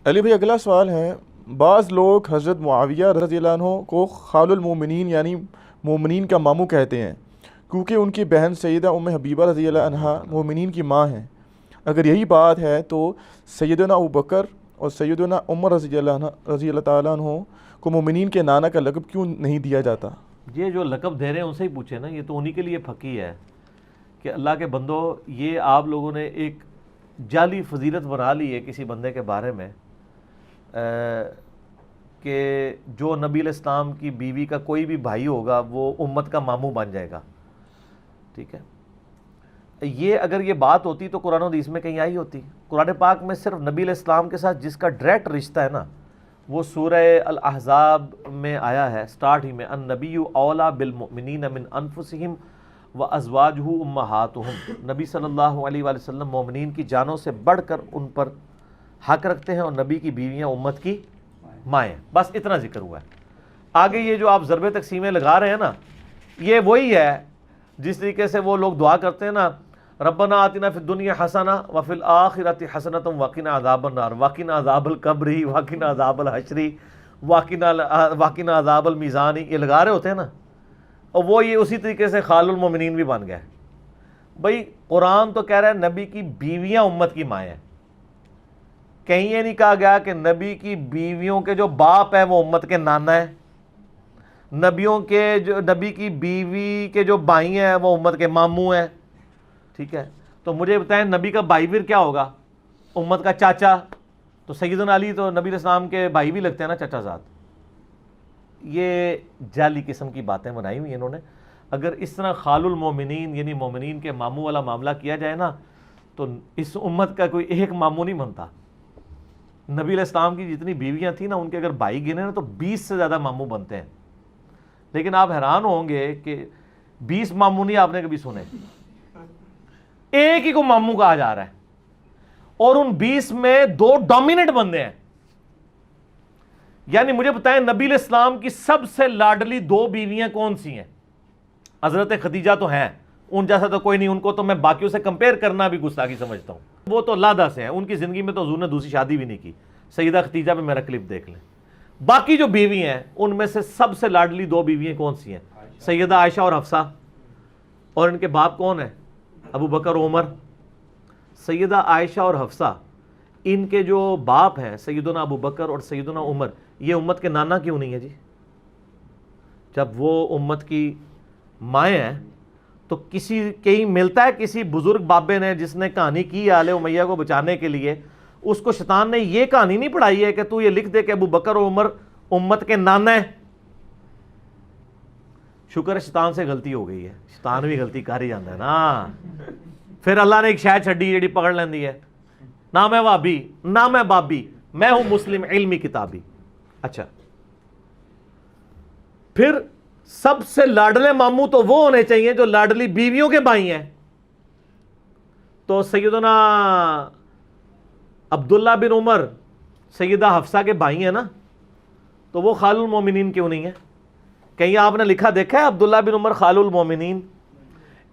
علی بھائی اگلا سوال ہے، بعض لوگ حضرت معاویہ رضی اللہ عنہ کو خال المومنین یعنی مومنین کا ماموں کہتے ہیں کیونکہ ان کی بہن سیدہ ام حبیبہ رضی اللہ عنہا مومنین کی ماں ہیں۔ اگر یہی بات ہے تو سیدنا ابوبکر اور سیدنا عمر رضی اللہ تعالیٰ عنہ کو مومنین کے نانا کا لقب کیوں نہیں دیا جاتا؟ یہ جو لقب دے رہے ہیں ان سے ہی پوچھے نا، یہ تو انہی کے لیے پھکی ہے کہ اللہ کے بندو، یہ آپ لوگوں نے ایک جعلی فضیلت بنا لی ہے کسی بندے کے بارے میں کہ جو نبی علیہ السلام کی بیوی کا کوئی بھی بھائی ہوگا وہ امت کا ماموں بن جائے گا، ٹھیک ہے۔ یہ اگر یہ بات ہوتی تو قرآن و حدیث میں کہیں آئی ہوتی؟ قرآن پاک میں صرف نبی علیہ السلام کے ساتھ جس کا ڈائریکٹ رشتہ ہے نا، وہ سورہ الاحزاب میں آیا ہے سٹارٹ ہی میں، النبی اولا بالمؤمنین من انفسہم وازواجہ امہاتہم، نبی صلی اللہ علیہ وآلہ وسلم مومنین کی جانوں سے بڑھ کر ان پر حق رکھتے ہیں، اور نبی کی بیویاں امت کی مائیں۔ بس اتنا ذکر ہوا ہے۔ آگے یہ جو آپ ضرب تقسیمیں لگا رہے ہیں نا، یہ وہی ہے جس طریقے سے وہ لوگ دعا کرتے ہیں نا، ربنا آتنا فی الدنیا حسنہ وفی الآخرۃ حسنۃ وقنا عذاب النار وقنا عذاب القبر وقنا عذاب الحشر وقنا عذاب المیزان، یہ لگا رہے ہوتے ہیں نا، اور وہ یہ اسی طریقے سے خال المومنین بھی بن گئے۔ بھئی قرآن تو کہہ رہا ہے نبی کی بیویاں امت کی مائیں ہیں، کہیں یہ نہیں کہا گیا کہ نبی کی بیویوں کے جو باپ ہیں وہ امت کے نانا ہیں، نبی کی بیوی کے جو بھائی ہیں وہ امت کے ماموں ہیں، ٹھیک ہے۔ تو مجھے بتائیں نبی کا بھائی پھر کیا ہوگا؟ امت کا چاچا۔ تو سیدنا علی تو نبی علیہ السلام کے بھائی بھی لگتے ہیں نا، چچا زاد۔ یہ جعلی قسم کی باتیں بنائی ہوئی انہوں نے۔ اگر اس طرح خال المومنین یعنی مومنین کے ماموں والا معاملہ کیا جائے نا تو اس امت کا کوئی ایک ماموں نہیں بنتا۔ نبی علیہ السلام کی جتنی بیویاں تھیں نا، ان کے اگر بھائی گنے نا تو 20 سے زیادہ ماموں بنتے ہیں۔ لیکن آپ حیران ہوں گے کہ 20 ماموں نہیں آپ نے کبھی سنے، ایک ہی کو ماموں کہا جا رہا ہے، اور ان 20 میں 2 ڈومیننٹ بندے ہیں۔ یعنی مجھے بتائیں نبی علیہ السلام کی سب سے لاڈلی 2 بیویاں کون سی ہیں؟ حضرت خدیجہ تو ہیں، ان جیسا تو کوئی نہیں، ان کو تو میں باقیوں سے کمپیئر کرنا بھی گستاخی سمجھتا ہوں، وہ تو لادہ سے ہیں، ان کی زندگی میں تو حضور نے دوسری شادی بھی نہیں کی۔ سیدہ خدیجہ پہ میرا کلپ دیکھ لیں۔ باقی جو بیوی ہیں ان میں سے سب سے لاڈلی 2 بیویاں کون سی ہیں؟ سیدہ عائشہ اور حفصہ، اور ان کے باپ کون ہیں؟ ابو بکر و عمر۔ سیدہ عائشہ اور حفصہ، ان کے جو باپ ہیں سیدنا ابو بکر اور سیدنا عمر، یہ امت کے نانا کیوں نہیں ہے جی؟ جب وہ امت کی مائیں ہیں تو کہیں ملتا ہے کسی بزرگ بابے نے جس نے کہانی کی آل امیہ کو بچانے کے لیے، اس کو شیطان نے یہ کہانی نہیں پڑھائی ہے کہ تو یہ لکھ دے کہ ابو بکر و عمر امت کے نانا ہیں؟ شکر ہے شیطان سے غلطی ہو گئی ہے، شیطان بھی غلطی کر ہی جاتا ہے نا۔ پھر اللہ نے ایک شاید چھڈی جڑی پکڑ لیندی ہے، نہ میں وابی نہ میں بابی، میں ہوں مسلم علمی کتابی۔ اچھا، پھر سب سے لاڈلے ماموں تو وہ ہونے چاہیے جو لاڈلی بیویوں کے بھائی ہیں۔ تو سیدنا عبداللہ بن عمر سیدہ حفصہ کے بھائی ہیں نا، تو وہ خال المومنین کیوں نہیں ہے؟ کہیں آپ نے لکھا دیکھا ہے عبداللہ بن عمر خال المومنین؟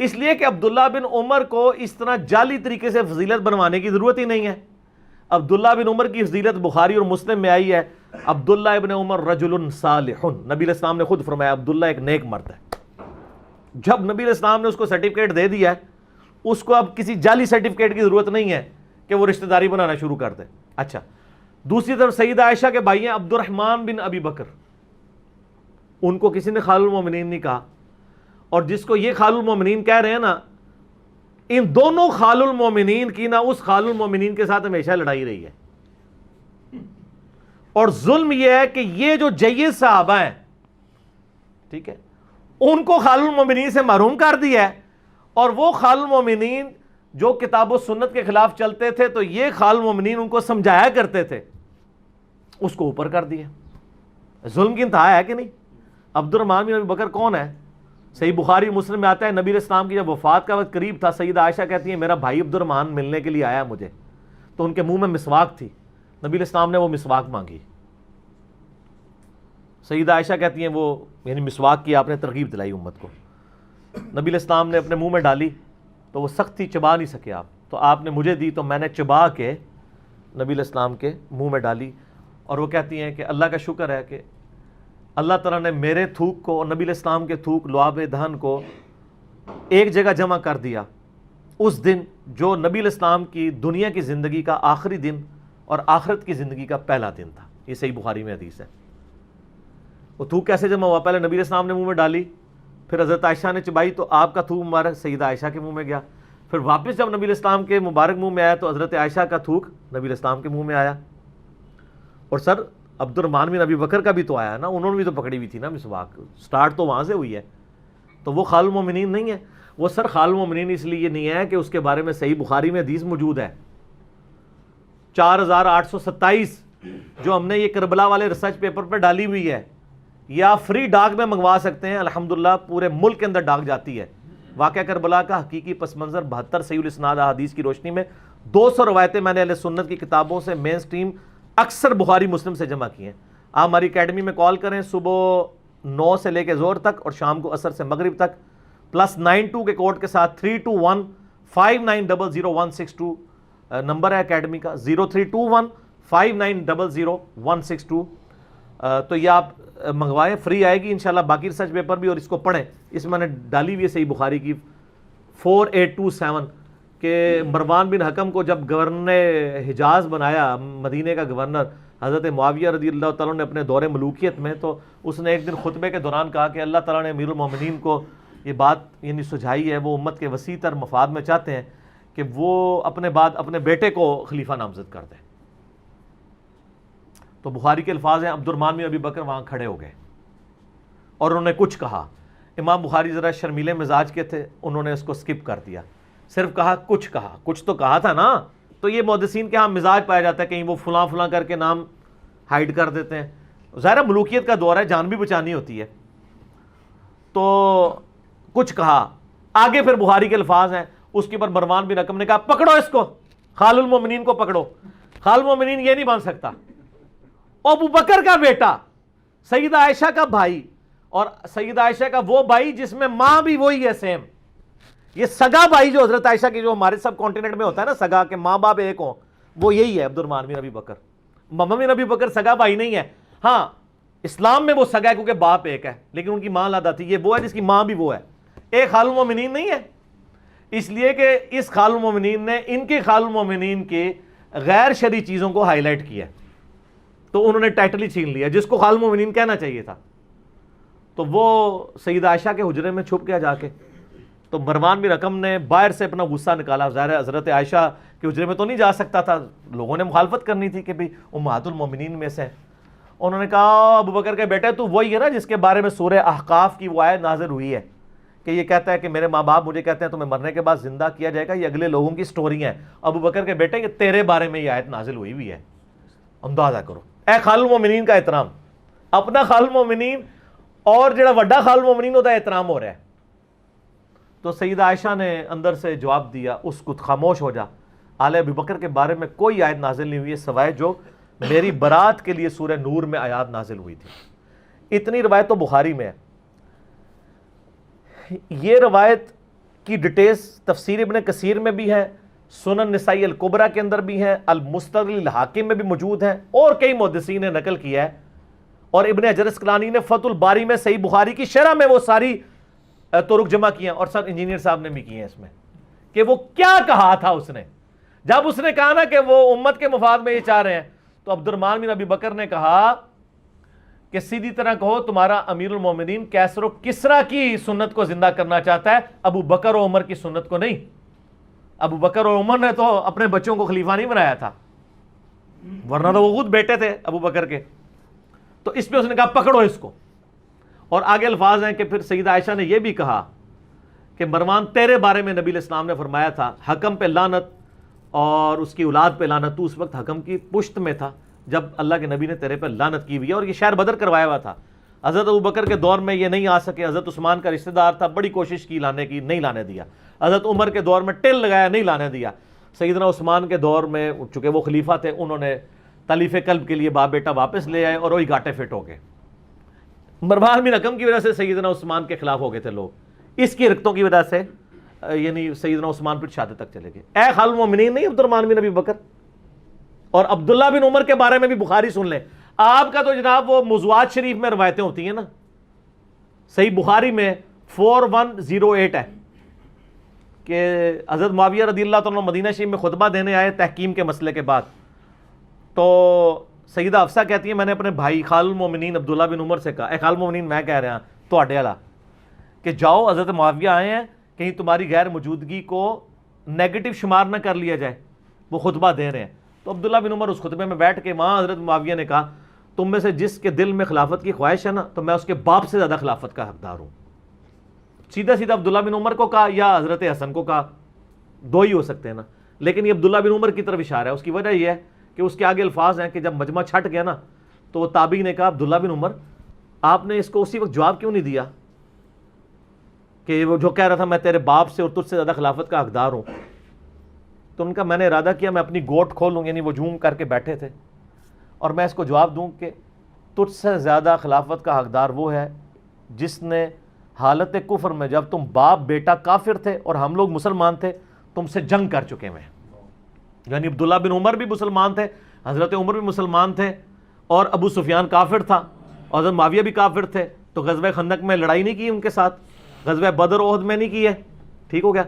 اس لیے کہ عبداللہ بن عمر کو اس طرح جعلی طریقے سے فضیلت بنوانے کی ضرورت ہی نہیں ہے۔ عبداللہ بن عمر کی فضیلت بخاری اور مسلم میں آئی ہے، عبداللہ ابن عمر رجل صالح، نبی علیہ السلام نے خود فرمایا عبداللہ ایک نیک مرد ہے۔ جب نبی علیہ السلام نے اس کو سرٹیفکیٹ دے دیا ہے، اس کو اب کسی جعلی سرٹیفکیٹ کی ضرورت نہیں ہے کہ وہ رشتہ داری بنانا شروع کر دے۔ اچھا، دوسری طرف سیدہ عائشہ کے بھائی ہیں عبد الرحمن بن ابی بکر، ان کو کسی نے خال المومنین نہیں کہا، اور جس کو یہ خال المومنین کہہ رہے ہیں نا، ان دونوں خال المومنین کی نا اس خال المومنین کے ساتھ ہمیشہ لڑائی رہی ہے۔ اور ظلم یہ ہے کہ یہ جو جید صحابہ ہیں، ٹھیک ہے، ان کو خال المومنین سے محروم کر دیا ہے، اور وہ خال المومنین جو کتاب و سنت کے خلاف چلتے تھے تو یہ خال المومنین ان کو سمجھایا کرتے تھے، اس کو اوپر کر دیا۔ ظلم کی انتہا ہے کہ نہیں؟ عبد الرحمن بن ابی بکر کون ہے؟ صحیح بخاری مسلم میں آتا ہے، نبی علیہ السلام کی جب وفات کا وقت قریب تھا، سیدہ عائشہ کہتی ہیں میرا بھائی عبد الرحمن ملنے کے لیے آیا مجھے، تو ان کے منہ میں مسواک تھی، نبی علیہ السلام نے وہ مسواک مانگی۔ سیدہ عائشہ کہتی ہیں وہ یعنی مسواک کی آپ نے ترغیب دلائی امت کو، نبی علیہ السلام نے اپنے منہ میں ڈالی تو وہ سخت تھی، چبا نہیں سکے آپ، تو آپ نے مجھے دی تو میں نے چبا کے نبی علیہ السلام کے منہ میں ڈالی اور وہ کہتی ہیں کہ اللہ کا شکر ہے کہ اللہ تعالیٰ نے میرے تھوک کو اور نبی علیہ السلام کے تھوک لعاب دہن کو ایک جگہ جمع کر دیا اس دن جو نبی علیہ السلام کی دنیا کی زندگی کا آخری دن اور آخرت کی زندگی کا پہلا دن تھا. یہ صحیح بخاری میں حدیث ہے. وہ تھوک کیسے جمع ہوا؟ پہلے نبی علیہ السلام نے منہ میں ڈالی, پھر حضرت عائشہ نے چبائی تو آپ کا تھوک مبارک سیدہ عائشہ کے منہ میں گیا, پھر واپس جب نبی علیہ السلام کے مبارک منہ میں آیا تو حضرت عائشہ کا تھوک نبی علیہ السلام کے منہ میں آیا. اور سر عبد الرحمن بن ابی بکر کا بھی تو آیا نا, انہوں نے بھی تو پکڑی ہوئی تھی نا مسواک, سٹارٹ تو وہاں سے ہوئی ہے. تو وہ خال المومنین نہیں ہے. وہ سر خال المومنین اس لیے نہیں ہے کہ اس کے بارے میں صحیح بخاری میں حدیث موجود ہے 4827 جو ہم نے یہ کربلا والے ریسرچ پیپر پہ ڈالی ہوئی ہے, یا فری ڈاک میں منگوا سکتے ہیں. الحمدللہ پورے ملک کے اندر ڈاک جاتی ہے. واقعہ کربلا کا حقیقی پس منظر 72 صحیح الاسناد احادیث کی روشنی میں 200 روایتیں میں نے اہل سنت کی کتابوں سے مین سٹریم اکثر بخاری مسلم سے جمع کی ہیں. آپ ہماری اکیڈمی میں کال کریں صبح 9 سے لے کے زور تک اور شام کو عصر سے مغرب تک, +92 کے کوڈ کے ساتھ 32159000162 نمبر ہے اکیڈمی کا, 032159000162. تو یہ آپ منگوائیں, فری آئے گی انشاءاللہ. باقی ریسرچ پیپر بھی اور اس کو پڑھیں. اس میں نے ڈالی ہوئی ہے صحیح بخاری کی 4827 کہ مروان بن حکم کو جب گورنر نے حجاز بنایا, مدینے کا گورنر, حضرت معاویہ رضی اللہ تعالیٰ نے اپنے دور ملوکیت میں, تو اس نے ایک دن خطبے کے دوران کہا کہ اللہ تعالیٰ نے امیر المومنین کو یہ بات یعنی سجھائی ہے, وہ امت کے وسیع تر مفاد میں چاہتے ہیں کہ وہ اپنے بعد اپنے بیٹے کو خلیفہ نامزد کر دیں. تو بخاری کے الفاظ ہیں عبد الرحمن بن ابی بکر وہاں کھڑے ہو گئے اور انہوں نے کچھ کہا. امام بخاری ذرا شرمیلے مزاج کے تھے, انہوں نے اس کو سکپ کر دیا, صرف کہا کچھ کہا. کچھ تو کہا تھا نا. تو یہ محدثین کے ہاں مزاج پایا جاتا ہے, کہیں وہ فلاں فلاں کر کے نام ہائیڈ کر دیتے ہیں. ظاہر ملوکیت کا دور ہے, جان بھی بچانی ہوتی ہے. تو کچھ کہا آگے, پھر بخاری کے الفاظ ہیں. اس کے اوپر مروان بن حکم نے کہا پکڑو اس کو, خال المومنین کو پکڑو. خال المومنین یہ نہیں بن سکتا. ابو بکر کا بیٹا, سیدہ عائشہ کا بھائی, اور سیدہ عائشہ کا وہ بھائی جس میں ماں بھی وہی ہے سیم. یہ سگا بھائی جو حضرت عائشہ کی جو ہمارے سب کانٹیننٹ میں ہوتا ہے نا سگا, کہ ماں باپ ایک ہوں, وہ یہی ہے عبد الرحمن بن ابی بکر. محمد بن ابی بکر سگا بھائی نہیں ہے. ہاں اسلام میں وہ سگا ہے کیونکہ باپ ایک ہے, لیکن ان کی ماں علیحدہ تھی. یہ وہ ہے جس کی ماں بھی وہ ہے. ایک خال المومنین نہیں ہے, اس لیے کہ اس خال المومنین نے ان کے خال المومنین کے غیر شرعی چیزوں کو ہائی لائٹ کیا, تو انہوں نے ٹائٹل ہی چھین لیا جس کو خال المومنین کہنا چاہیے تھا. تو وہ سیدہ عائشہ کے حجرے میں چھپ گیا جا کے. تو مروان بن حکم نے باہر سے اپنا غصہ نکالا. ظاہر حضرت عائشہ کے حجرے میں تو نہیں جا سکتا تھا, لوگوں نے مخالفت کرنی تھی کہ بھئی امہات المومنین میں سے. انہوں نے کہا ابو بکر کے بیٹے تو وہی ہے نا جس کے بارے میں سورہ احقاف کی وہ آیت نازل ہوئی ہے کہ یہ کہتا ہے کہ میرے ماں باپ مجھے کہتے ہیں تمہیں مرنے کے بعد زندہ کیا جائے گا, یہ اگلے لوگوں کی سٹوری ہیں. ابو بکر کے بیٹے یہ تیرے بارے میں یہ آیت نازل ہوئی ہوئی ہے. اندازہ کرو اے خال المومنین کا احترام, اپنا خال المومنین اور جڑا وڈا خال المومنین ہوتا ہے احترام ہو رہا ہے. تو سیدہ عائشہ نے اندر سے جواب دیا اس کو خاموش ہو جا, آل ابو بکر کے بارے میں کوئی آیت نازل نہیں ہوئی ہے سوائے جو میری برات کے لیے سورہ نور میں آیات نازل ہوئی تھی. اتنی روایت تو بخاری میں ہے. یہ روایت کی ڈیٹیلز تفسیر ابن کثیر میں بھی ہے, سنن نسائی الکبریٰ کے اندر بھی ہے, المستدرک الحاکم میں بھی موجود ہے, اور کئی محدثین نے نقل کیا ہے. اور ابن حجر اسقلانی نے فتح الباری میں صحیح بخاری کی شرح میں وہ ساری طرق جمع کیے ہیں, اور سر انجینئر صاحب نے بھی کیے ہیں اس میں, کہ وہ کیا کہا تھا اس نے. جب اس نے کہا نا کہ وہ امت کے مفاد میں یہ چاہ رہے ہیں, تو عبد الرحمن بن ابی بکر نے کہا کہ سیدھی طرح کہو تمہارا امیر المومنین کیسر و کسرا کی سنت کو زندہ کرنا چاہتا ہے, ابو بکر و عمر کی سنت کو نہیں. ابو بکر اور عمر نے تو اپنے بچوں کو خلیفہ نہیں بنایا تھا, ورنہ تو وہ خود بیٹے تھے ابو بکر کے. تو اس پہ اس نے کہا پکڑو اس کو. اور آگے الفاظ ہیں کہ پھر سیدہ عائشہ نے یہ بھی کہا کہ مروان تیرے بارے میں نبی علیہ السلام نے فرمایا تھا حکم پہ لعنت اور اس کی اولاد پہ لعنت, تو اس وقت حکم کی پشت میں تھا جب اللہ کے نبی نے تیرے پہ لعنت کی ہوئی ہے, اور یہ شہر بدر کروایا ہوا تھا. حضرت ابو بکر کے دور میں یہ نہیں آ سکے, حضرت عثمان کا رشتہ دار تھا, بڑی کوشش کی لانے کی, نہیں لانے دیا. حضرت عمر کے دور میں ٹل لگایا, نہیں لانے دیا. سیدنا عثمان کے دور میں چونکہ وہ خلیفہ تھے, انہوں نے تلیف قلب کے لیے باپ بیٹا واپس لے آئے اور وہی گاٹے فٹ ہو گئے. مروان بن حکم کی وجہ سے سیدنا عثمان کے خلاف ہو گئے تھے لوگ, اس کی حرکتوں کی وجہ سے یعنی سیدنا عثمان پھر شہادت تک چلے گئے. اے خال المومنین نہیں عبد الرحمن بن ابی بکر, اور عبداللہ بن عمر کے بارے میں بھی بخاری سن لیں. آپ کا تو جناب وہ موضوعات شریف میں روایتیں ہوتی ہیں نا, صحیح بخاری میں 4108 ہے کہ حضرت معاویہ رضی اللہ تعالیٰ مدینہ شریف میں خطبہ دینے آئے تحکیم کے مسئلے کے بعد. تو سیدہ حفصہ کہتی ہیں میں نے اپنے بھائی خال المومنین عبداللہ بن عمر سے کہا, اے خال المومنین میں کہہ رہا ہوں تو اڈے والا, کہ جاؤ حضرت معاویہ آئے ہیں, کہیں تمہاری غیر موجودگی کو نیگیٹو شمار نہ کر لیا جائے, وہ خطبہ دے رہے ہیں. تو عبداللہ بن عمر اس خطبے میں بیٹھ کے وہاں حضرت معاویہ نے کہا تم میں سے جس کے دل میں خلافت کی خواہش ہے نا تو میں اس کے باپ سے زیادہ خلافت کا حقدار ہوں. سیدھا سیدھا عبداللہ بن عمر کو کہا یا حضرت حسن کو کہا, دو ہی ہو سکتے ہیں نا, لیکن یہ عبداللہ بن عمر کی طرف اشارہ ہے. اس کی وجہ یہ ہے کہ اس کے آگے الفاظ ہیں کہ جب مجمع چھٹ گیا نا تو وہ تابعی نے کہا عبداللہ بن عمر آپ نے اس کو اسی وقت جواب کیوں نہیں دیا کہ وہ جو کہہ رہا تھا میں تیرے باپ سے اور تجھ سے زیادہ خلافت کا حقدار ہوں. تو ان کا میں نے ارادہ کیا میں اپنی گوٹ کھولوں, یعنی وہ جھوم کر کے بیٹھے تھے, اور میں اس کو جواب دوں کہ تجھ سے زیادہ خلافت کا حقدار وہ ہے جس نے حالت کفر میں جب تم باپ بیٹا کافر تھے اور ہم لوگ مسلمان تھے تم سے جنگ کر چکے ہیں. یعنی عبداللہ بن عمر بھی مسلمان تھے, حضرت عمر بھی مسلمان تھے, اور ابو سفیان کافر تھا, اور حضرت معاویہ بھی کافر تھے. تو غزوہ خندق میں لڑائی نہیں کی ان کے ساتھ, غزوہ بدر احد میں نہیں کی ہے, ٹھیک ہو گیا.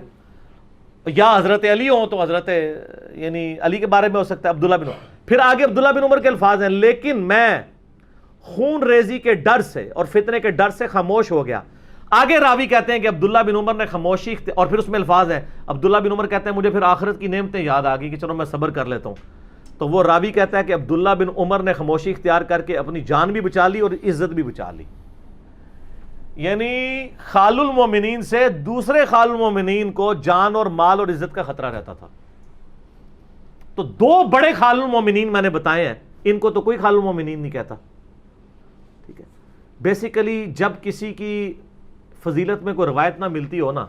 یا حضرت علی ہوں تو حضرت یعنی علی کے بارے میں ہو سکتا ہے عبداللہ بن عمر. پھر آگے عبداللہ بن عمر کے الفاظ ہیں لیکن میں خون ریزی کے ڈر سے اور فتنے کے ڈر سے خاموش ہو گیا. آگے راوی کہتے ہیں کہ عبداللہ بن عمر نے خاموشی اور پھر اس میں الفاظ ہیں عبداللہ بن عمر کہتے ہیں مجھے پھر آخرت کی نعمتیں یاد آ گئی کہ چلو میں صبر کر لیتا ہوں. تو وہ راوی کہتا ہے کہ عبداللہ بن عمر نے خاموشی اختیار کر کے اپنی جان بھی بچا لی اور عزت بھی بچا لی. یعنی خال المومنین سے دوسرے خال المومنین کو جان اور مال اور عزت کا خطرہ رہتا تھا. تو دو بڑے خال المومنین میں نے بتائے ہیں, ان کو تو کوئی خال المومنین نہیں کہتا. ٹھیک ہے, بیسیکلی جب کسی کی فضیلت میں کوئی روایت نہ ملتی ہو نا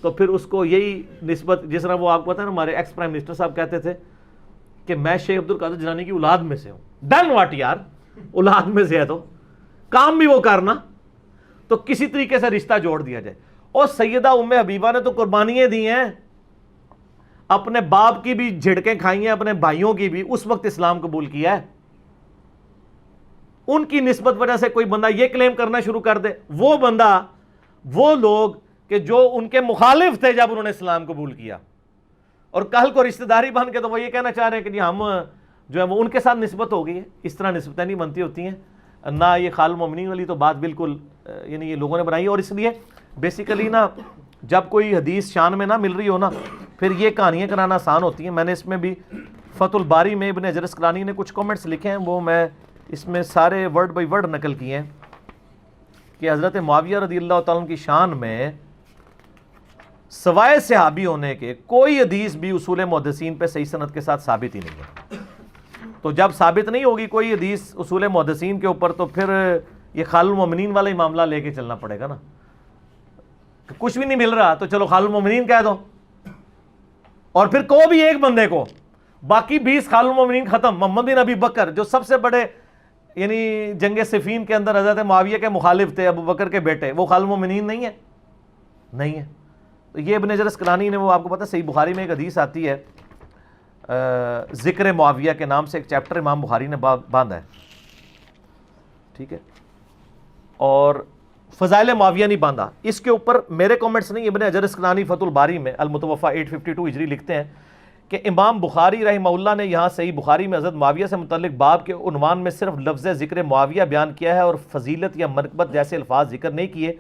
تو پھر اس کو یہی نسبت, جس طرح وہ آپ کو پتا ہے نا ہمارے ایکس پرائم منسٹر صاحب کہتے تھے کہ میں شیخ عبد القادر جیلانی کی اولاد میں سے ہوں. ڈن واٹ یار, اولاد میں سے ہے تو کام بھی وہ کرنا, تو کسی طریقے سے رشتہ جوڑ دیا جائے. اور سیدہ ام حبیبہ نے تو قربانیاں دی ہیں, اپنے باپ کی بھی جھڑکیں کھائی ہیں, اپنے بھائیوں کی بھی, اس وقت اسلام قبول کیا ہے. ان کی نسبت وجہ سے کوئی بندہ یہ کلیم کرنا شروع کر دے, وہ بندہ وہ لوگ کہ جو ان کے مخالف تھے جب انہوں نے اسلام قبول کیا, اور کل کو رشتہ داری بن کے تو وہ یہ کہنا چاہ رہے ہیں کہ جی ہم جو ہے وہ ان کے ساتھ نسبت ہو گئی ہے. اس طرح نسبتیں نہیں بنتی ہوتی ہیں نہ. یہ خال المومنین والی تو بات بالکل یعنی یہ لوگوں نے بنائی, اور اس لیے بیسیکلی نا جب کوئی حدیث شان میں نہ مل رہی ہو نا پھر یہ کہانیاں کرانا آسان ہوتی ہیں. میں نے اس میں بھی فتح الباری میں ابن حجر اسقلانی نے کچھ کامنٹس لکھے ہیں, وہ میں اس میں سارے ورڈ بائی ورڈ نقل کیے ہیں کہ حضرت معاویہ رضی اللہ تعالیٰ عنہ کی شان میں سوائے صحابی ہونے کے کوئی حدیث بھی اصول محدثین پہ صحیح سند کے ساتھ ثابت ہی نہیں ہے. تو جب ثابت نہیں ہوگی کوئی حدیث اصول محدثین کے اوپر تو پھر یہ خال المومنین والا ہی معاملہ لے کے چلنا پڑے گا نا. کچھ بھی نہیں مل رہا تو چلو خال المومنین کہہ دو, اور پھر کو بھی ایک بندے کو, باقی 20 خال المومنین ختم. محمد بن ابی بکر جو سب سے بڑے یعنی جنگ صفین کے اندر حضرت معاویہ کے مخالف تھے, ابو بکر کے بیٹے, وہ خال المومنین نہیں ہے, نہیں ہے. تو یہ ابن حجر اسقلانی نے, وہ آپ کو پتہ ہے صحیح بخاری میں ایک حدیث آتی ہے ذکر معاویہ کے نام سے ایک چیپٹر امام بخاری نے باندھا ہے, ٹھیک ہے, اور فضائل معاویہ نہیں باندھا. اس کے اوپر میرے کامنٹس نہیں, ابن حجر اسقلانی فتح الباری میں المتوفا 852 ہجری لکھتے ہیں کہ امام بخاری رحمہ اللہ نے یہاں صحیح بخاری میں حضرت معاویہ سے متعلق باب کے عنوان میں صرف لفظ ذکر معاویہ بیان کیا ہے اور فضیلت یا منقبت جیسے الفاظ ذکر نہیں کیے,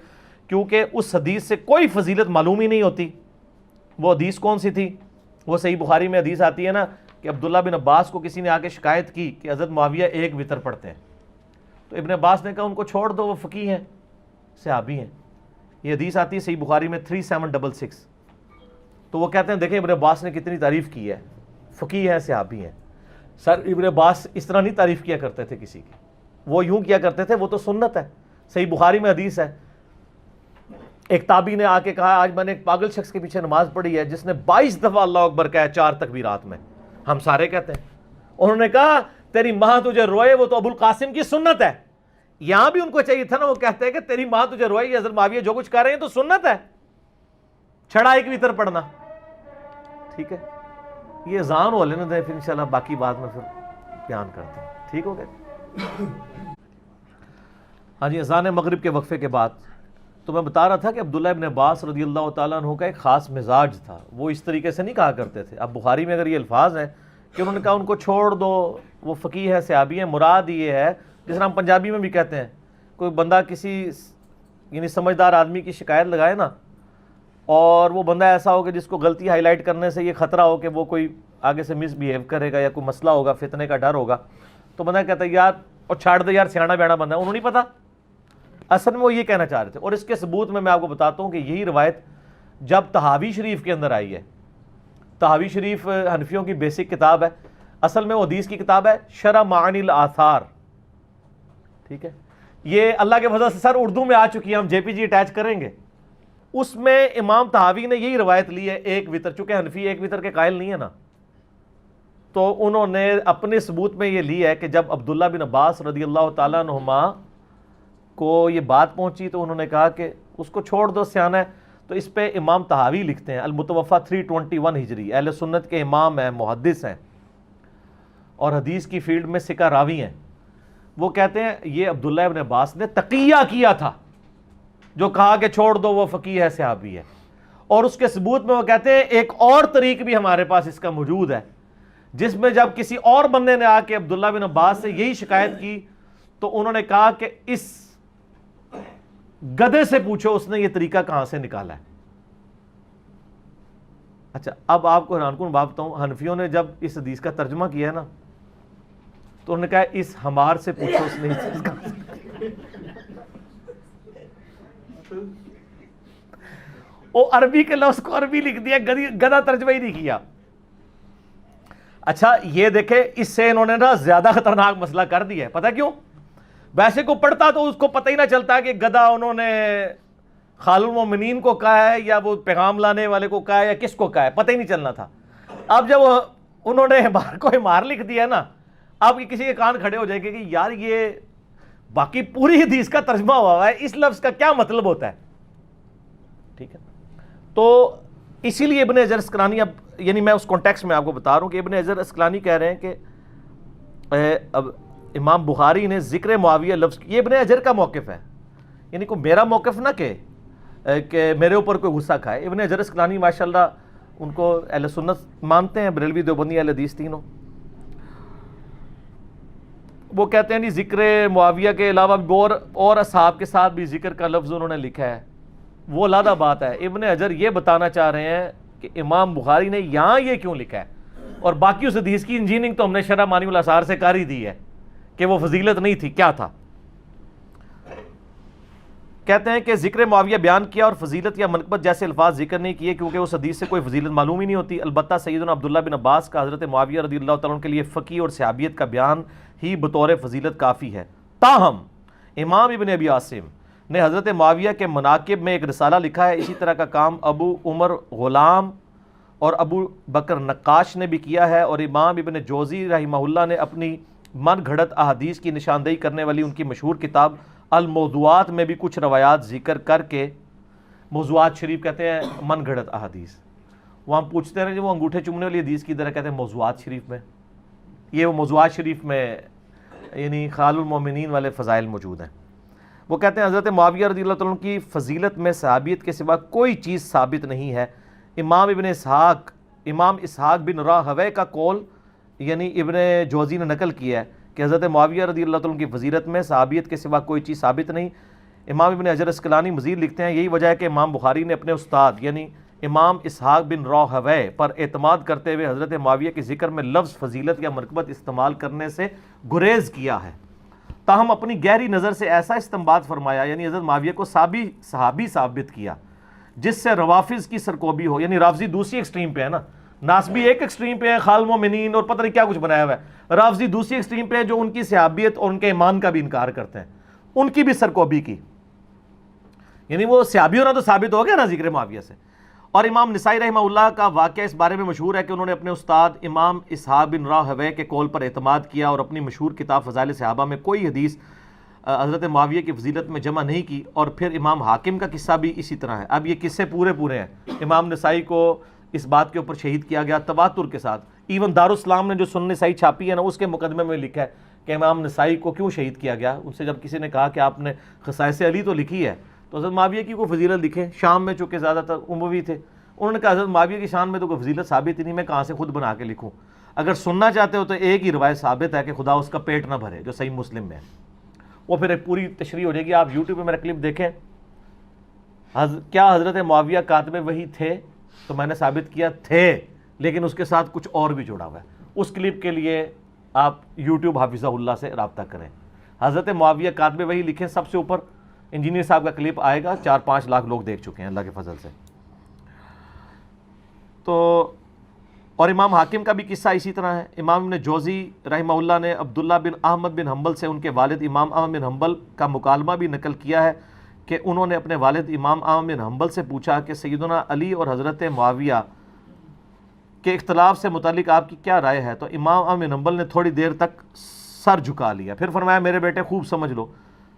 کیونکہ اس حدیث سے کوئی فضیلت معلوم ہی نہیں ہوتی. وہ حدیث کون سی تھی؟ وہ صحیح بخاری میں حدیث آتی ہے نا کہ عبداللہ بن عباس کو کسی نے آ کے شکایت کی کہ حضرت معاویہ ایک وتر پڑھتے ہیں, تو ابن عباس نے کہا ان کو چھوڑ دو, وہ فقیہ ہیں, صحابی ہیں. یہ حدیث آتی ہے صحیح بخاری میں 3766. تو وہ کہتے ہیں دیکھیں ابن عباس نے کتنی تعریف کی ہے, فقیہ ہیں, صحابی ہیں. سر ابن عباس اس طرح نہیں تعریف کیا کرتے تھے کسی کی, وہ یوں کیا کرتے تھے, وہ تو سنت ہے. صحیح بخاری میں حدیث ہے, ایک تابعی نے آ کے کہا آج میں نے ایک پاگل شخص کے پیچھے نماز پڑھی ہے جس نے 22 دفعہ اللہ اکبر کہا 4 تکبیرات میں, ہم سارے کہتے ہیں. انہوں نے کہا تیری ماں تجھے روئے وہ تو ابو القاسم کی سنت ہے. یہاں بھی ان کو چاہیے تھا نا, وہ کہتے ہیں کہ تیری ماں تجھے روئے, یہ حضرت معاویہ جو کچھ کر رہے ہیں تو سنت ہے, چھڑا ایک وتر پڑھنا, ٹھیک ہے. یہ اذان ہو لینے دیں، پھر انشاءاللہ باقی بات میں پھر بیان کرتے ہیں، ٹھیک ہو گیا؟ ہاں جی، اذان مغرب کے وقفے کے بعد تو میں بتا رہا تھا کہ عبداللہ ابن عباس رضی اللہ تعالیٰ عنہ کا ایک خاص مزاج تھا، وہ اس طریقے سے نہیں کہا کرتے تھے۔ اب بخاری میں اگر یہ الفاظ ہیں کہ انہوں نے کہا ان کو چھوڑ دو، وہ فقیہ ہے، صحابی ہیں، مراد یہ ہے جس طرح ہم پنجابی میں بھی کہتے ہیں، کوئی بندہ کسی یعنی سمجھدار آدمی کی شکایت لگائے نا، اور وہ بندہ ایسا ہو کہ جس کو غلطی ہائی لائٹ کرنے سے یہ خطرہ ہو کہ وہ کوئی آگے سے مس بیہیو کرے گا یا کوئی مسئلہ ہوگا، فتنے کا ڈر ہوگا، تو بندہ کہتا ہے یار اور چھاڑ دے یار، سیاڑا بیاڑا بندہ ہے، انہوں نہیں پتا۔ اصل میں وہ یہ کہنا چاہ رہے تھے، اور اس کے ثبوت میں آپ کو بتاتا ہوں کہ یہی روایت جب طحاوی شریف کے اندر آئی ہے، طحاوی شریف حنفیوں کی بیسک کتاب ہے، اصل میں وہ حدیث کی کتاب ہے، شرح معانی الآثار، ٹھیک ہے، یہ اللہ کے فضل سے سر اردو میں آ چکی ہے، ہم جے پی جی اٹیچ کریں گے۔ اس میں امام طحاوی نے یہی روایت لی ہے، ایک وتر، چونکہ حنفی ایک وتر کے قائل نہیں ہے نا، تو انہوں نے اپنے ثبوت میں یہ لی ہے کہ جب عبداللہ بن عباس رضی اللہ تعالیٰ عنہما کو یہ بات پہنچی تو انہوں نے کہا کہ اس کو چھوڑ دو، سیانہ ہے۔ تو اس پہ امام طحاوی لکھتے ہیں، المتوفی 321 ہجری، اہل سنت کے امام ہیں، محدث ہیں، اور حدیث کی فیلڈ میں ثقہ راوی ہیں۔ وہ کہتے ہیں یہ عبداللہ ابن عباس نے تقیہ کیا تھا، جو کہا کہ چھوڑ دو، وہ فقیہ ہے، صحابی ہے، اور اس کے ثبوت میں وہ کہتے ہیں ایک اور طریق بھی ہمارے پاس اس کا موجود ہے، جس میں جب کسی اور بندے نے آ کے عبداللہ بن عباس سے یہی شکایت کی تو انہوں نے کہا کہ اس گدھے سے پوچھو اس نے یہ طریقہ کہاں سے نکالا ہے۔ اچھا، اب آپ کو حیران کن بات بتاؤں، حنفیوں نے جب اس حدیث کا ترجمہ کیا ہے نا تو انہوں نے کہا اس ہمار سے پوچھو اس نے یہ چیز کہاں سے، وہ عربی کے لفظ کو عربی لکھ دیا، گدھا ترجمہ ہی نہیں کیا۔ اچھا یہ دیکھیں، اس سے انہوں نے نا زیادہ خطرناک مسئلہ کر دیا ہے، پتہ کیوں؟ ویسے کو پڑھتا تو اس کو پتہ ہی نہ چلتا کہ گدھا انہوں نے خال المومنین کو کہا ہے یا وہ پیغام لانے والے کو کہا ہے یا کس کو کہا ہے، پتہ ہی نہیں چلنا تھا۔ اب جب انہوں نے حمار کو حمار لکھ دیا نا، اب کسی کے کان کھڑے ہو جائیں گے کہ یار یہ باقی پوری حدیث کا ترجمہ ہوا ہے، اس لفظ کا کیا مطلب ہوتا ہے، ٹھیک ہے۔ تو اسی لیے ابن حجر اسقلانی، اب یعنی میں اس کانٹیکسٹ میں آپ کو بتا رہا ہوں کہ ابن حجر اسقلانی کہہ رہے ہیں کہ اب امام بخاری نے ذکر معاویہ لفظ، یہ ابن حجر کا موقف ہے، یعنی کوئی میرا موقف نہ کہ میرے اوپر کوئی غصہ کھائے۔ ابن حجر اسقلانی ماشاءاللہ ان کو اہل سنت مانتے ہیں، بریلوی، دیوبندی، اہل حدیث تینوں۔ وہ کہتے ہیں جی ذکر معاویہ کے علاوہ اور اصحاب کے ساتھ بھی ذکر کا لفظ انہوں نے لکھا ہے، وہ علیحدہ بات ہے۔ ابن حجر یہ بتانا چاہ رہے ہیں کہ امام بخاری نے یہاں یہ کیوں لکھا ہے، اور باقی اس حدیث کی انجینئرنگ تو ہم نے شرح معانی الآثار سے کر ہی دی ہے کہ وہ فضیلت نہیں تھی، کیا تھا۔ کہتے ہیں کہ ذکر معاویہ بیان کیا اور فضیلت یا منقبت جیسے الفاظ ذکر نہیں کیے کیونکہ اس حدیث سے کوئی فضیلت معلوم ہی نہیں ہوتی۔ البتہ سیدنا عبداللہ بن عباس کا حضرت معاویہ رضی اللہ تعالیٰ عنہ کے لیے فقی اور صحابیت کا بیان ہی بطور فضیلت کافی ہے۔ تاہم امام ابن ابی عاصم نے حضرت معاویہ کے مناقب میں ایک رسالہ لکھا ہے، اسی طرح کا کام ابو عمر غلام اور ابو بکر نقاش نے بھی کیا ہے، اور امام ابن جوزی رحمہ اللہ نے اپنی من گھڑت احادیث کی نشاندہی کرنے والی ان کی مشہور کتاب الموضوعات میں بھی کچھ روایات ذکر کر کے، موضوعات شریف کہتے ہیں من گھڑت احادیث، وہ ہم پوچھتے ہیں جو وہ انگوٹھے چومنے والی حدیث کی طرح کہتے ہیں موضوعات شریف میں، یہ وہ موضوعات شریف میں یعنی خال المومنین والے فضائل موجود ہیں۔ وہ کہتے ہیں حضرت معاویہ رضی اللہ تعالیٰ عنہ کی فضیلت میں صحابیت کے سوا کوئی چیز ثابت نہیں ہے۔ امام اسحاق بن راہوے کا قول یعنی ابن جوزی نے نقل کیا ہے کہ حضرت معاویہ رضی اللہ تعالیٰ عنہ کی فضیلت میں صحابیت کے سوا کوئی چیز ثابت نہیں۔ امام ابن حجر اسقلانی مزید لکھتے ہیں یہی وجہ ہے کہ امام بخاری نے اپنے استاد یعنی امام اسحاق بن راہوے پر اعتماد کرتے ہوئے حضرت معاویہ کے ذکر میں لفظ فضیلت یا منقبت استعمال کرنے سے گریز کیا ہے، تاہم اپنی گہری نظر سے ایسا استنباط فرمایا یعنی حضرت معاویہ کو صحابی ثابت کیا جس سے روافظ کی سرکوبی ہو، یعنی رافضی دوسری ایکسٹریم پہ ہے نا، ناسبی ایک ایکسٹریم پہ ہے، خال المومنین اور پتہ نہیں کیا کچھ بنایا ہوا ہے، رافضی دوسری ایکسٹریم پہ ہے جو ان کی صحابیت اور ان کے ایمان کا بھی انکار کرتے ہیں، ان کی بھی سرکوبی کی، یعنی وہ صحابی ہونا تو ثابت ہو گیا نا ذکر معاویہ سے۔ اور امام نسائی رحمہ اللہ کا واقعہ اس بارے میں مشہور ہے کہ انہوں نے اپنے استاد امام اسحاق بن راہوے کے قول پر اعتماد کیا اور اپنی مشہور کتاب فضائل صحابہ میں کوئی حدیث حضرت معاویہ کی فضیلت میں جمع نہیں کی، اور پھر امام حاکم کا قصہ بھی اسی طرح ہے۔ اب یہ قصے پورے ہیں، امام نسائی کو اس بات کے اوپر شہید کیا گیا تواتر کے ساتھ. ایون دارالاسلام نے جو سنن نسائی چھاپی ہے نا، اس کے مقدمے میں لکھا ہے کہ امام نسائی کو کیوں شہید کیا گیا. ان سے جب کسی نے کہا کہ آپ نے خصائص علی تو لکھی ہے تو حضرت معاویہ کی کوئی فضیلت لکھیں. شام میں چونکہ زیادہ تر اموی تھے، انہوں نے کہا حضرت معاویہ کی شان میں تو کوئی فضیلت ثابت ہی نہیں، میں کہاں سے خود بنا کے لکھوں. اگر سننا چاہتے ہو تو ایک ہی روایت ثابت ہے کہ خدا اس کا پیٹ نہ بھرے، جو صحیح مسلم میں ہے. وہ پھر ایک پوری تشریح ہو جائے گی. آپ یوٹیوب پہ میرا کلپ دیکھیں. کیا حضرت معاویہ کاتب وحی تھے؟ تو میں نے ثابت کیا تھے، لیکن اس کے ساتھ کچھ اور بھی جڑا ہوا ہے. اس کلپ کے لیے آپ یوٹیوب حافظہ اللہ سے رابطہ کریں. حضرت معاویہ کاتب وحی لکھیں، سب سے اوپر انجینئر صاحب کا کلپ آئے گا. 4-5 لاکھ لوگ دیکھ چکے ہیں اللہ کے فضل سے. تو اور امام حاکم کا بھی قصہ اسی طرح ہے. امام ابن جوزی رحمہ اللہ نے عبداللہ بن احمد بن حنبل سے ان کے والد امام احمد بن حنبل کا مکالمہ بھی نقل کیا ہے کہ انہوں نے اپنے والد امام احمد بن حنبل سے پوچھا کہ سیدنا علی اور حضرت معاویہ کے اختلاف سے متعلق آپ کی کیا رائے ہے. تو امام احمد بن حنبل نے تھوڑی دیر تک سر جھکا لیا، پھر فرمایا میرے بیٹے خوب سمجھ لو،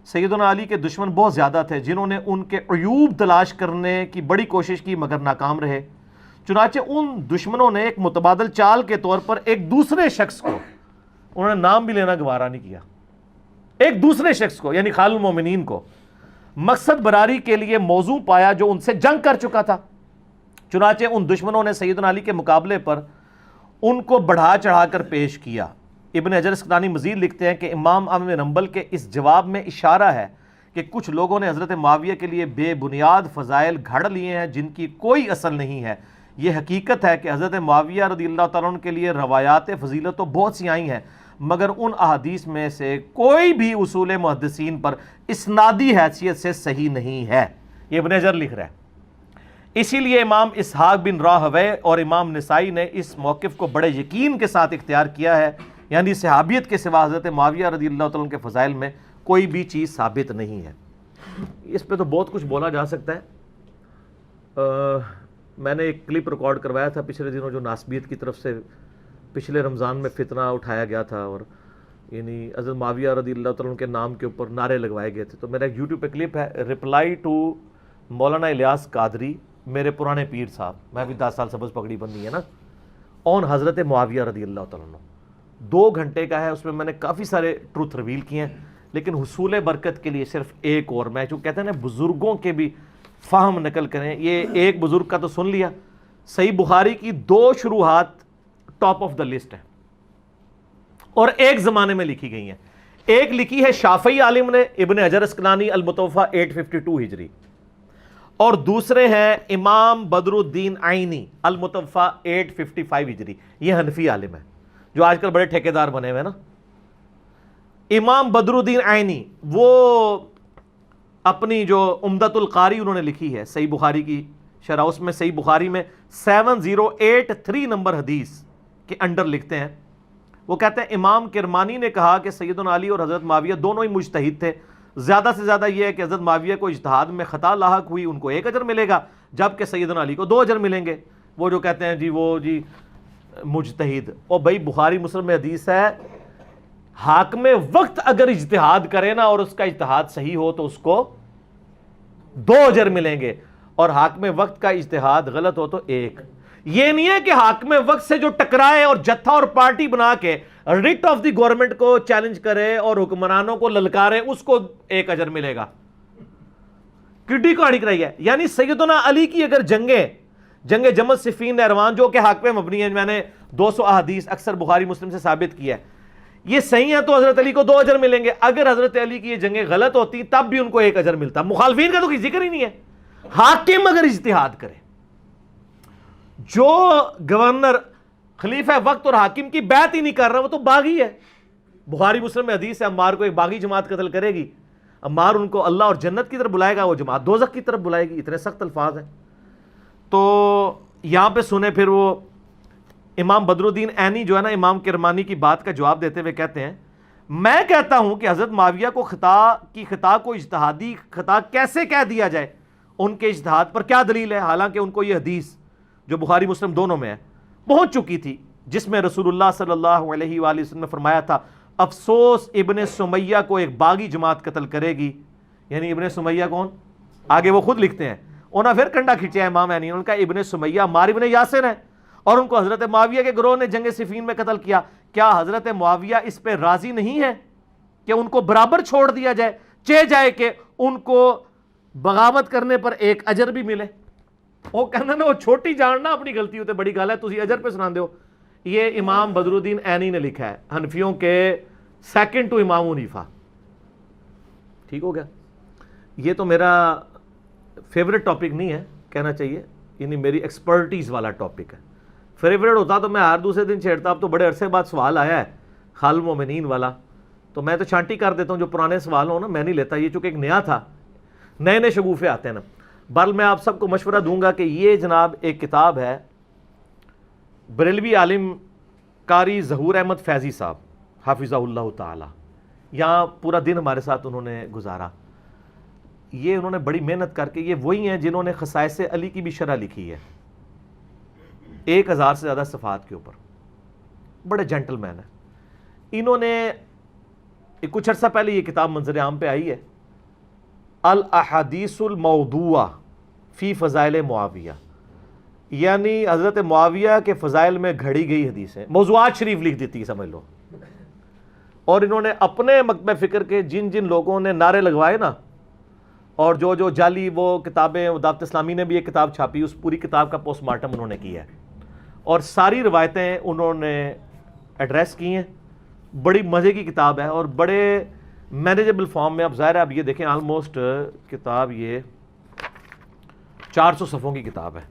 سیدنا علی کے دشمن بہت زیادہ تھے جنہوں نے ان کے عیوب تلاش کرنے کی بڑی کوشش کی مگر ناکام رہے. چنانچہ ان دشمنوں نے ایک متبادل چال کے طور پر ایک دوسرے شخص کو، انہوں نے نام بھی لینا گوارا نہیں کیا، ایک دوسرے شخص کو یعنی خال المومنین کو مقصد براری کے لیے موضوع پایا جو ان سے جنگ کر چکا تھا. چنانچہ ان دشمنوں نے سیدنا علی کے مقابلے پر ان کو بڑھا چڑھا کر پیش کیا. ابن حجر اسقلانی مزید لکھتے ہیں کہ امام احمد بن حنبل کے اس جواب میں اشارہ ہے کہ کچھ لوگوں نے حضرت معاویہ کے لیے بے بنیاد فضائل گھڑ لیے ہیں جن کی کوئی اصل نہیں ہے. یہ حقیقت ہے کہ حضرت معاویہ رضی اللہ تعالیٰ عنہ کے لیے روایات فضیلت تو بہت سی آئی ہیں، مگر ان احادیث میں سے کوئی بھی اصول محدثین پر اسنادی حیثیت سے صحیح نہیں ہے. یہ ابن حجر لکھ رہا ہے. اسی لیے امام اسحاق بن راہوے اور امام نسائی نے اس موقف کو بڑے یقین کے ساتھ اختیار کیا ہے، یعنی صحابیت کے سوا حضرت معاویہ رضی اللہ تعالیٰ عنہ کے فضائل میں کوئی بھی چیز ثابت نہیں ہے. اس پہ تو بہت کچھ بولا جا سکتا ہے. میں نے ایک کلپ ریکارڈ کروایا تھا پچھلے دنوں جو ناسبیت کی طرف سے پچھلے رمضان میں فتنہ اٹھایا گیا تھا، اور یعنی حضرت معاویہ رضی اللہ تعالیٰ عنہ کے نام کے اوپر نعرے لگوائے گئے تھے. تو میرا ایک یوٹیوب پہ کلپ ہے، رپلائی ٹو مولانا الیاس قادری، میرے پرانے پیر صاحب، میں بھی 10 سال سبز پگڑی بندی ہے نا، اون حضرت معاویہ رضی اللہ تعالیٰ عنہ. 2 گھنٹے کا ہے، اس میں میں نے کافی سارے ٹروتھ ریویل کیے ہیں، لیکن حصول برکت کے لیے صرف ایک اور، میں جو کہتے ہیں نا بزرگوں کے بھی فہم نقل کریں. یہ ایک بزرگ کا تو سن لیا. صحیح بخاری کی 2 شروحات ٹاپ آف دا لسٹ ہیں اور ایک زمانے میں لکھی گئی ہیں. ایک لکھی ہے شافعی عالم نے ابن حجر اسقلانی المتوفی 852 ہجری، اور دوسرے ہیں امام بدر الدین عینی المتوفی 855 ہجری. یہ حنفی عالم ہے جو آج کل بڑے ٹھیکیدار بنے ہوئے نا. امام بدر الدین عینی وہ اپنی جو عمدۃ القاری انہوں نے لکھی ہے صحیح بخاری کی شرح، اس میں صحیح بخاری میں 7083 نمبر حدیث کے انڈر لکھتے ہیں. وہ کہتے ہیں امام کرمانی نے کہا کہ سیدنا علی اور حضرت معاویہ دونوں ہی مجتہد تھے. زیادہ سے زیادہ یہ ہے کہ حضرت معاویہ کو اجتہاد میں خطا لاحق ہوئی، ان کو 1 اجر ملے گا، جبکہ سیدنا علی کو 2 اجر ملیں گے. وہ جو کہتے ہیں جی مجتہد، اور بھائی بخاری مسلم میں حدیث ہے حاکم وقت اگر اجتہاد کرے نا اور اس کا اجتہاد صحیح ہو تو اس کو 2 اجر ملیں گے، اور حاکم وقت کا اجتہاد غلط ہو تو 1. یہ نہیں ہے کہ حاکم وقت سے جو ٹکرائے اور جتھا اور پارٹی بنا کے ریٹ آف دی گورنمنٹ کو چیلنج کرے اور حکمرانوں کو للکارے اس کو 1 اجر ملے گا. کڈی کہانی کرائی ہے. یعنی سیدنا علی کی اگر جنگ جمل صفین نہروان جو کہ حق پہ مبنی ہے، میں نے 200 احادیث اکثر بخاری مسلم سے ثابت کیا ہے، یہ صحیح ہے تو حضرت علی کو 2 اجر ملیں گے. اگر حضرت علی کی یہ جنگیں غلط ہوتی تب بھی ان کو 1 اجر ملتا. مخالفین کا تو کوئی ذکر ہی نہیں ہے. حاکم اگر اجتہاد کرے، جو گورنر خلیفہ وقت اور حاکم کی بیعت ہی نہیں کر رہا وہ تو باغی ہے. بخاری مسلم میں حدیث ہے عمار کو ایک باغی جماعت قتل کرے گی، عمار ان کو اللہ اور جنت کی طرف بلائے گا، وہ جماعت دوزخ کی طرف بلائے گی. اتنے سخت الفاظ ہیں. تو یہاں پہ سنیں پھر وہ امام بدر الدین عینی جو ہے نا امام کرمانی کی بات کا جواب دیتے ہوئے کہتے ہیں، میں کہتا ہوں کہ حضرت معاویہ کو خطا کو اجتہادی خطا کیسے کہہ دیا جائے؟ ان کے اجتہاد پر کیا دلیل ہے؟ حالانکہ ان کو یہ حدیث جو بخاری مسلم دونوں میں ہے پہنچ چکی تھی، جس میں رسول اللہ صلی اللہ علیہ وآلہ وسلم نے فرمایا تھا افسوس ابن سمیہ کو ایک باغی جماعت قتل کرے گی. یعنی ابن سمیہ کون؟ آگے وہ خود لکھتے ہیں انہوں نے پھر کنڈا کھینچا امام عینی نے، ان کا ابن سمیہ عمار ابن یاسر ہے اور ان کو حضرت معاویہ کے گروہ نے جنگ صفین میں قتل کیا. کیا حضرت معاویہ اس پہ راضی نہیں ہے کہ ان کو برابر چھوڑ دیا جائے، چہ جائے کہ ان کو بغاوت کرنے پر ایک اجر بھی ملے؟ وہ کہنا نا وہ چھوٹی جاننا اپنی غلطی ہوتے بڑی گل ہے، تسی اجر پہ سنا دیو. یہ امام بدر الدین عینی نے لکھا ہے، حنفیوں کے سیکنڈ ٹو امام حنیفہ. ٹھیک ہو گیا. یہ تو میرا فیوریٹ ٹاپک نہیں ہے کہنا چاہیے، یعنی میری ایکسپرٹیز والا ٹاپک ہے. فیوریٹ ہوتا تو میں ہر دوسرے دن چھیڑتا. اب تو بڑے عرصے بعد سوال آیا ہے خال المومنین والا، تو میں تو چھانٹی کر دیتا ہوں. جو پرانے سوال ہوں نا میں نہیں لیتا، یہ چونکہ ایک نیا تھا، نئے نئے شگوفے آتے ہیں نا. بل میں آپ سب کو مشورہ دوں گا کہ یہ جناب ایک کتاب ہے بریلوی عالم قاری ظہور احمد فیضی صاحب حافظہ اللہ تعالی، یہاں پورا دن ہمارے ساتھ انہوں نے گزارا. یہ انہوں نے بڑی محنت کر کے، یہ وہی ہیں جنہوں نے خصائص علی کی بھی شرح لکھی ہے 1000 سے زیادہ صفات کے اوپر. بڑے جینٹل مین ہیں. انہوں نے کچھ عرصہ پہلے یہ کتاب منظر عام پہ آئی ہے، الاحادیث الموضوعہ فی فضائل معاویہ، یعنی حضرت معاویہ کے فضائل میں گھڑی گئی حدیثیں، موضوعات شریف لکھ دیتی ہے سمجھ لو. اور انہوں نے اپنے مکتبہ فکر کے جن جن لوگوں نے نعرے لگوائے نا، اور جو جو جعلی وہ کتابیں، دعوت اسلامی نے بھی ایک کتاب چھاپی، اس پوری کتاب کا پوسٹ مارٹم انہوں نے کیا ہے اور ساری روایتیں انہوں نے ایڈریس کی ہیں. بڑی مزے کی کتاب ہے اور بڑے مینیجبل فارم میں. اب ظاہر ہے اب یہ دیکھیں آلموسٹ کتاب یہ 400 صفحوں کی کتاب ہے.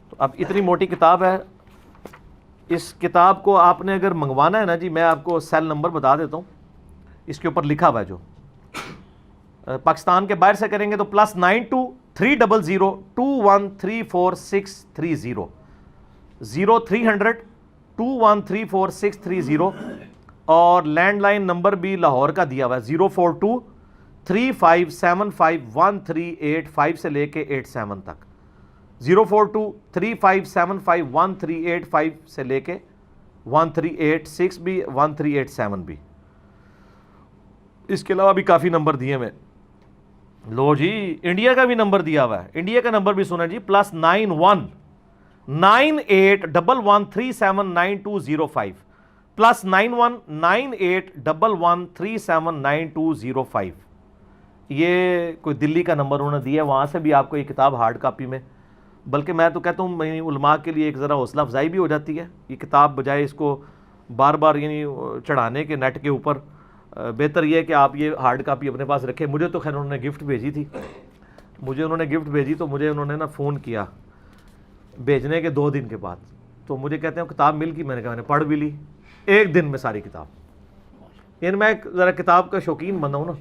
تو اب اتنی موٹی کتاب ہے. اس کتاب کو آپ نے اگر منگوانا ہے نا جی، میں آپ کو سیل نمبر بتا دیتا ہوں، اس کے اوپر لکھا ہوا ہے. جو پاکستان کے باہر سے کریں گے تو +923002134630 030021344630 اور لینڈ لائن نمبر بھی لاہور کا دیا ہوا ہے 04235751385 سے لے کے 87 تک. 04235751385 سے لے کے 1386 بھی 1387 بھی. اس کے علاوہ بھی کافی نمبر دیے میں. لو جی انڈیا کا بھی نمبر دیا ہوا ہے. انڈیا کا نمبر بھی سنیں جی، +919811379205 +919811379205. یہ کوئی دلی کا نمبر انہوں نے دیا ہے، وہاں سے بھی آپ کو یہ کتاب ہارڈ کاپی میں. بلکہ میں تو کہتا ہوں علماء کے لیے ایک ذرا حوصلہ افزائی بھی ہو جاتی ہے یہ کتاب، بجائے اس کو بار بار یعنی چڑھانے کے نیٹ کے اوپر. بہتر یہ ہے کہ آپ یہ ہارڈ کاپی اپنے پاس رکھیں. مجھے تو خیر انہوں نے گفٹ بھیجی تھی، تو مجھے انہوں نے نا فون کیا بھیجنے کے 2 دن کے بعد. تو مجھے کہتے ہیں کتاب مل گئی. میں نے کہا میں نے پڑھ بھی لی 1 دن میں ساری کتاب. یعنی میں ذرا کتاب کا شوقین بندہ ہوں نا،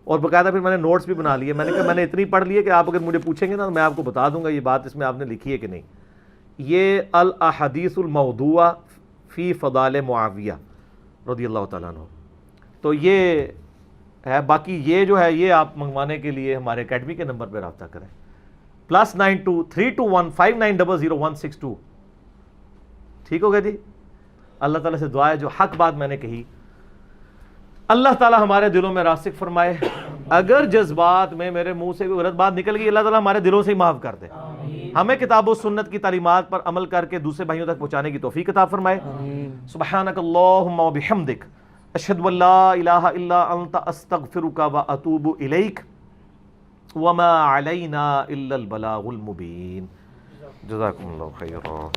اور باقاعدہ پھر میں نے نوٹس بھی بنا لیے. میں نے کہا میں نے اتنی پڑھ لی ہے کہ آپ اگر مجھے پوچھیں گے نا تو میں آپ کو بتا دوں گا یہ بات اس میں آپ نے لکھی ہے کہ نہیں. یہ الاحادیث الموضوعہ فی فضائل معاویہ رضی اللہ تعالیٰ عنہ. تو یہ ہے. باقی یہ جو ہے یہ آپ منگوانے کے لیے ہمارے اکیڈمی کے نمبر پہ رابطہ کریں +923215900162. ٹھیک ہو گیا جی. اللہ تعالیٰ سے دعا ہے جو حق بات میں نے کہی اللہ تعالیٰ ہمارے دلوں میں راسخ فرمائے. اگر جذبات میں میرے منہ سے کوئی غلط بات نکل گئی اللہ تعالیٰ ہمارے دلوں سے ہی معاف کر دے. ہمیں کتاب و سنت کی تعلیمات پر عمل کر کے دوسرے بھائیوں تک پہنچانے کی توفیق عطا فرمائے. سبحانک اللہم و بحمدک اشہد ان لا الہ الا انت استغفرک و اتوب الیک وما علینا الا البلاغ المبین. جزاکم اللہ خیرا.